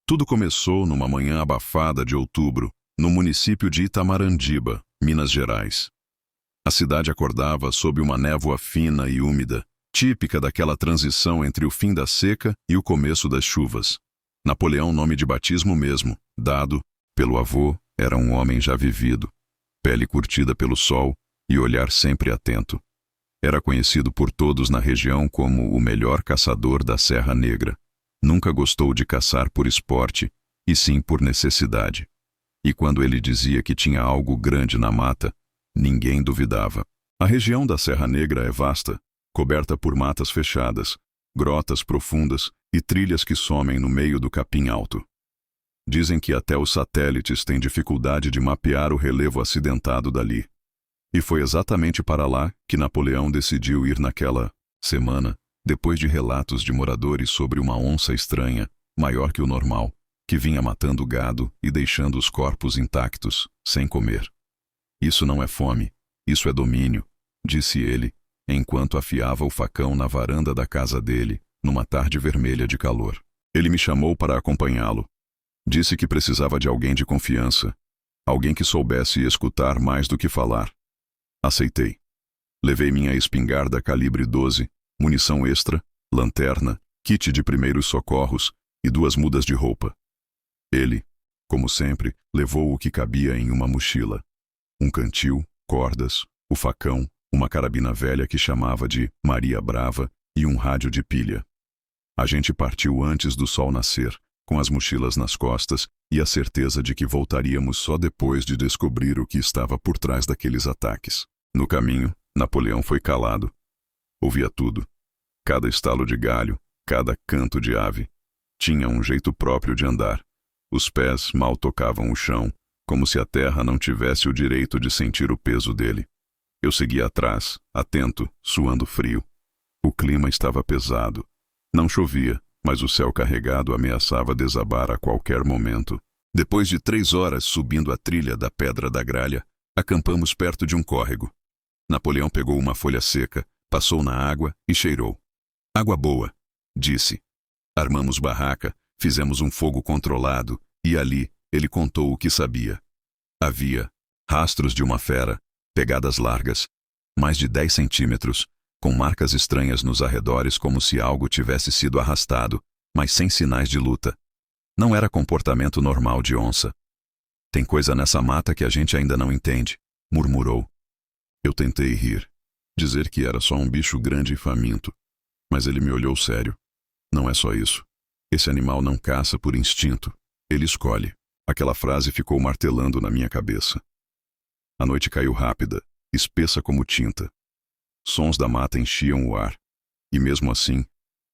Tudo começou numa manhã abafada de outubro, no município de Itamarandiba, Minas Gerais. A cidade acordava sob uma névoa fina e úmida, típica daquela transição entre o fim da seca e o começo das chuvas. Napoleão, nome de batismo mesmo, dado pelo avô, era um homem já vivido, pele curtida pelo sol e olhar sempre atento. Era conhecido por todos na região como o melhor caçador da Serra Negra. Nunca gostou de caçar por esporte, e sim por necessidade. E quando ele dizia que tinha algo grande na mata, ninguém duvidava. A região da Serra Negra é vasta, coberta por matas fechadas, grotas profundas e trilhas que somem no meio do capim alto. Dizem que até os satélites têm dificuldade de mapear o relevo acidentado dali. E foi exatamente para lá que Napoleão decidiu ir naquela semana, depois de relatos de moradores sobre uma onça estranha, maior que o normal, que vinha matando gado e deixando os corpos intactos, sem comer. Isso não é fome, isso é domínio, disse ele, enquanto afiava o facão na varanda da casa dele, numa tarde vermelha de calor. Ele me chamou para acompanhá-lo. Disse que precisava de alguém de confiança, alguém que soubesse escutar mais do que falar. Aceitei. Levei minha espingarda calibre 12, munição extra, lanterna, kit de primeiros socorros e 2 mudas de roupa. Ele, como sempre, levou o que cabia em uma mochila. Um cantil, cordas, o facão, uma carabina velha que chamava de Maria Brava e um rádio de pilha. A gente partiu antes do sol nascer, com as mochilas nas costas e a certeza de que voltaríamos só depois de descobrir o que estava por trás daqueles ataques. No caminho, Napoleão foi calado. Ouvia tudo. Cada estalo de galho, cada canto de ave. Tinha um jeito próprio de andar. Os pés mal tocavam o chão, como se a terra não tivesse o direito de sentir o peso dele. Eu seguia atrás, atento, suando frio. O clima estava pesado. Não chovia, mas o céu carregado ameaçava desabar a qualquer momento. Depois de 3 horas subindo a trilha da Pedra da Gralha, acampamos perto de um córrego. Napoleão pegou uma folha seca, passou na água e cheirou. Água boa, disse. Armamos barraca, fizemos um fogo controlado e ali ele contou o que sabia. Havia rastros de uma fera, pegadas largas, mais de 10 centímetros, com marcas estranhas nos arredores como se algo tivesse sido arrastado, mas sem sinais de luta. Não era comportamento normal de onça. Tem coisa nessa mata que a gente ainda não entende, murmurou. Eu tentei rir, dizer que era só um bicho grande e faminto, mas ele me olhou sério. Não é só isso. Esse animal não caça por instinto, ele escolhe. Aquela frase ficou martelando na minha cabeça. A noite caiu rápida, espessa como tinta. Sons da mata enchiam o ar, e mesmo assim,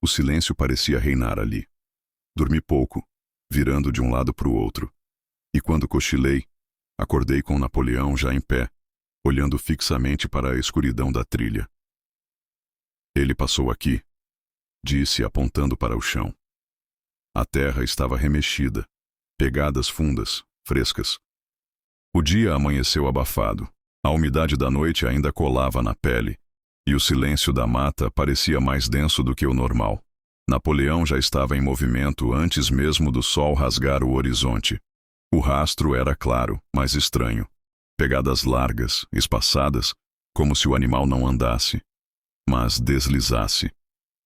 o silêncio parecia reinar ali. Dormi pouco, virando de um lado para o outro, e quando cochilei, acordei com Napoleão já em pé, olhando fixamente para a escuridão da trilha. Ele passou aqui, disse apontando para o chão. A terra estava remexida, pegadas fundas, frescas. O dia amanheceu abafado, a umidade da noite ainda colava na pele, e o silêncio da mata parecia mais denso do que o normal. Napoleão já estava em movimento antes mesmo do sol rasgar o horizonte. O rastro era claro, mas estranho. Pegadas largas, espaçadas, como se o animal não andasse, mas deslizasse.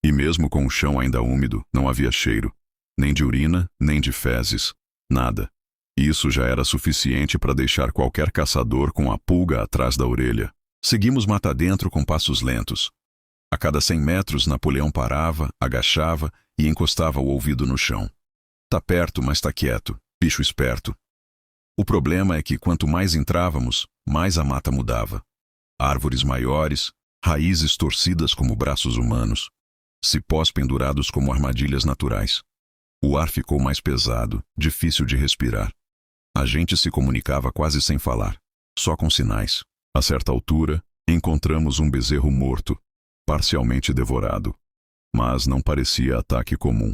E mesmo com o chão ainda úmido, não havia cheiro, nem de urina, nem de fezes, nada. Isso já era suficiente para deixar qualquer caçador com a pulga atrás da orelha. Seguimos mata dentro com passos lentos. A cada 100 metros, Napoleão parava, agachava e encostava o ouvido no chão. Tá perto, mas tá quieto, bicho esperto. O problema é que quanto mais entrávamos, mais a mata mudava. Árvores maiores, raízes torcidas como braços humanos, cipós pendurados como armadilhas naturais. O ar ficou mais pesado, difícil de respirar. A gente se comunicava quase sem falar, só com sinais. A certa altura, encontramos um bezerro morto, parcialmente devorado. Mas não parecia ataque comum.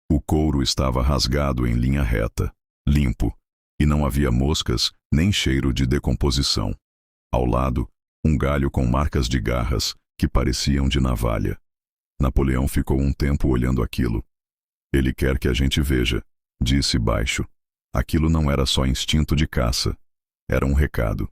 O couro estava rasgado em linha reta, limpo, e não havia moscas nem cheiro de decomposição. Ao lado, um galho com marcas de garras que pareciam de navalha. Napoleão ficou um tempo olhando aquilo. Ele quer que a gente veja, disse baixo. Aquilo não era só instinto de caça. Era um recado.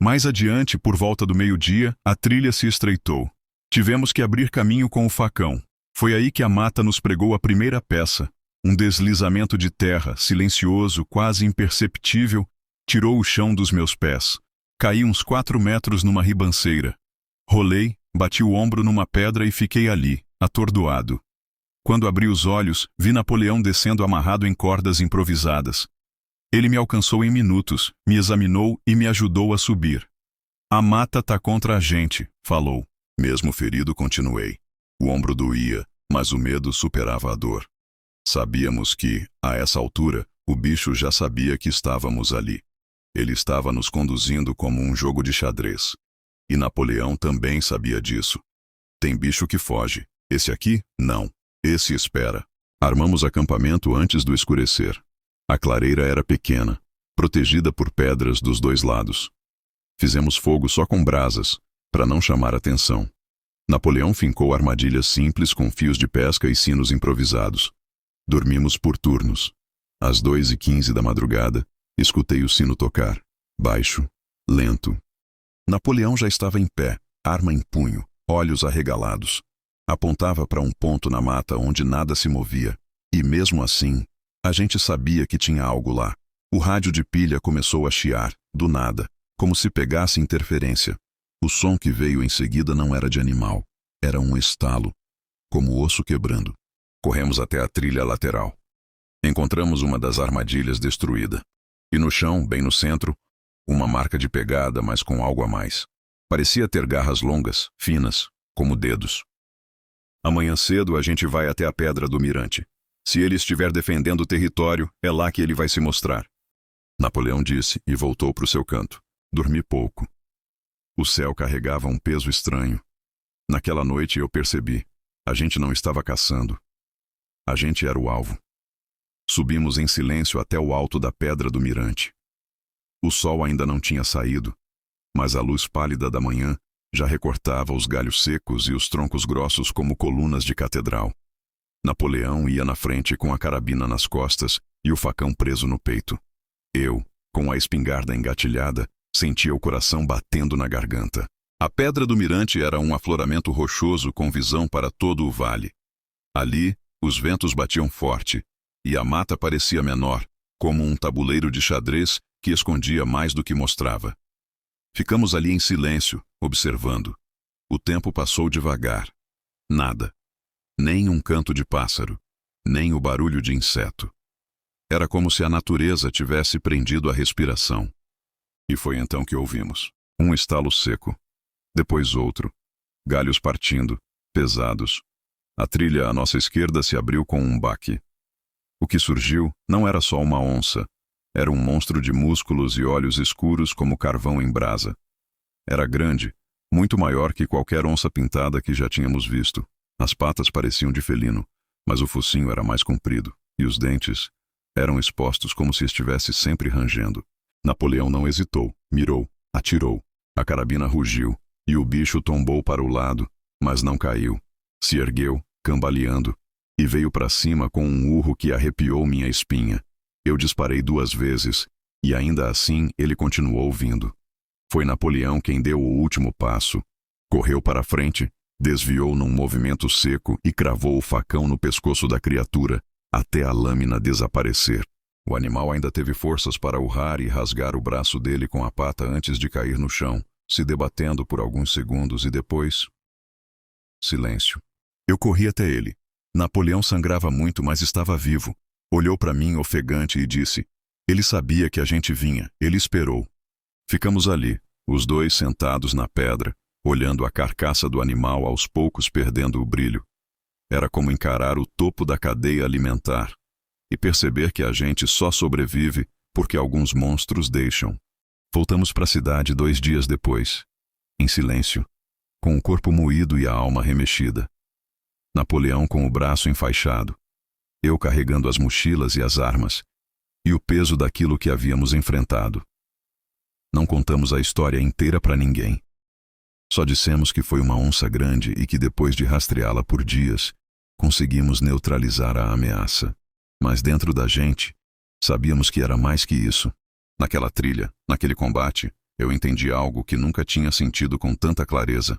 Mais adiante, por volta do meio-dia, a trilha se estreitou. Tivemos que abrir caminho com o facão. Foi aí que a mata nos pregou a primeira peça. Um deslizamento de terra, silencioso, quase imperceptível, tirou o chão dos meus pés. Caí uns 4 metros numa ribanceira. Rolei, bati o ombro numa pedra e fiquei ali, atordoado. Quando abri os olhos, vi Napoleão descendo amarrado em cordas improvisadas. Ele me alcançou em minutos, me examinou e me ajudou a subir. A mata tá contra a gente, falou. Mesmo ferido, continuei. O ombro doía, mas o medo superava a dor. Sabíamos que, a essa altura, o bicho já sabia que estávamos ali. Ele estava nos conduzindo como um jogo de xadrez. E Napoleão também sabia disso. Tem bicho que foge. Esse aqui, não. Esse espera. Armamos acampamento antes do escurecer. A clareira era pequena, protegida por pedras dos 2 lados. Fizemos fogo só com brasas, para não chamar atenção. Napoleão fincou armadilhas simples com fios de pesca e sinos improvisados. Dormimos por turnos. Às 2h15 da madrugada, escutei o sino tocar. Baixo, lento. Napoleão já estava em pé, arma em punho, olhos arregalados. Apontava para um ponto na mata onde nada se movia. E mesmo assim, a gente sabia que tinha algo lá. O rádio de pilha começou a chiar, do nada, como se pegasse interferência. O som que veio em seguida não era de animal. Era um estalo, como osso quebrando. Corremos até a trilha lateral. Encontramos uma das armadilhas destruída. E no chão, bem no centro, uma marca de pegada, mas com algo a mais. Parecia ter garras longas, finas, como dedos. Amanhã cedo a gente vai até a Pedra do Mirante. Se ele estiver defendendo o território, é lá que ele vai se mostrar. Napoleão disse e voltou para o seu canto. Dormi pouco. O céu carregava um peso estranho. Naquela noite eu percebi. A gente não estava caçando. A gente era o alvo. Subimos em silêncio até o alto da Pedra do Mirante. O sol ainda não tinha saído, mas a luz pálida da manhã já recortava os galhos secos e os troncos grossos como colunas de catedral. Napoleão ia na frente com a carabina nas costas e o facão preso no peito. Eu, com a espingarda engatilhada, sentia o coração batendo na garganta. A Pedra do Mirante era um afloramento rochoso com visão para todo o vale. Ali, os ventos batiam forte, e a mata parecia menor, como um tabuleiro de xadrez que escondia mais do que mostrava. Ficamos ali em silêncio, observando. O tempo passou devagar. Nada. Nem um canto de pássaro, nem o barulho de inseto. Era como se a natureza tivesse prendido a respiração. E foi então que ouvimos. Um estalo seco. Depois outro. Galhos partindo, pesados. A trilha à nossa esquerda se abriu com um baque. O que surgiu não era só uma onça. Era um monstro de músculos e olhos escuros como carvão em brasa. Era grande, muito maior que qualquer onça pintada que já tínhamos visto. As patas pareciam de felino, mas o focinho era mais comprido, e os dentes eram expostos como se estivesse sempre rangendo. Napoleão não hesitou, mirou, atirou. A carabina rugiu, e o bicho tombou para o lado, mas não caiu. Se ergueu, cambaleando, e veio para cima com um urro que arrepiou minha espinha. Eu disparei 2 vezes, e ainda assim ele continuou vindo. Foi Napoleão quem deu o último passo. Correu para frente, desviou num movimento seco e cravou o facão no pescoço da criatura, até a lâmina desaparecer. O animal ainda teve forças para urrar e rasgar o braço dele com a pata antes de cair no chão, se debatendo por alguns segundos e depois... silêncio. Eu corri até ele. Napoleão sangrava muito, mas estava vivo. Olhou para mim ofegante e disse: ele sabia que a gente vinha, ele esperou. Ficamos ali, os dois sentados na pedra, olhando a carcaça do animal aos poucos perdendo o brilho. Era como encarar o topo da cadeia alimentar e perceber que a gente só sobrevive porque alguns monstros deixam. Voltamos para a cidade 2 dias depois, em silêncio, com o corpo moído e a alma remexida. Napoleão com o braço enfaixado, eu carregando as mochilas e as armas, e o peso daquilo que havíamos enfrentado. Não contamos a história inteira para ninguém. Só dissemos que foi uma onça grande e que depois de rastreá-la por dias, conseguimos neutralizar a ameaça. Mas dentro da gente, sabíamos que era mais que isso. Naquela trilha, naquele combate, eu entendi algo que nunca tinha sentido com tanta clareza.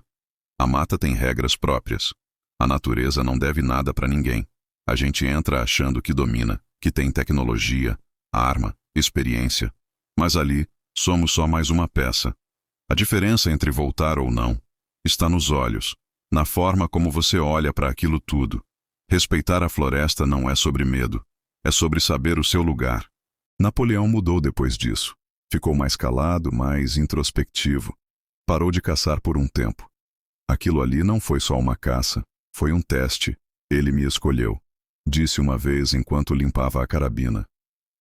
A mata tem regras próprias. A natureza não deve nada para ninguém. A gente entra achando que domina, que tem tecnologia, arma, experiência. Mas ali, somos só mais uma peça. A diferença entre voltar ou não está nos olhos, na forma como você olha para aquilo tudo. Respeitar a floresta não é sobre medo, é sobre saber o seu lugar. Napoleão mudou depois disso. Ficou mais calado, mais introspectivo. Parou de caçar por um tempo. Aquilo ali não foi só uma caça, foi um teste. Ele me escolheu. Disse uma vez enquanto limpava a carabina.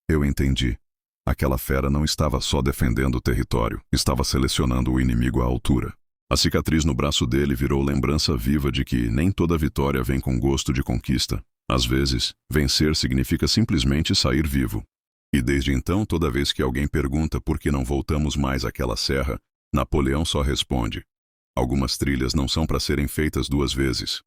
Eu entendi. Aquela fera não estava só defendendo o território, estava selecionando o inimigo à altura. A cicatriz no braço dele virou lembrança viva de que nem toda vitória vem com gosto de conquista. Às vezes, vencer significa simplesmente sair vivo. E desde então, toda vez que alguém pergunta por que não voltamos mais àquela serra, Napoleão só responde: algumas trilhas não são para serem feitas duas vezes.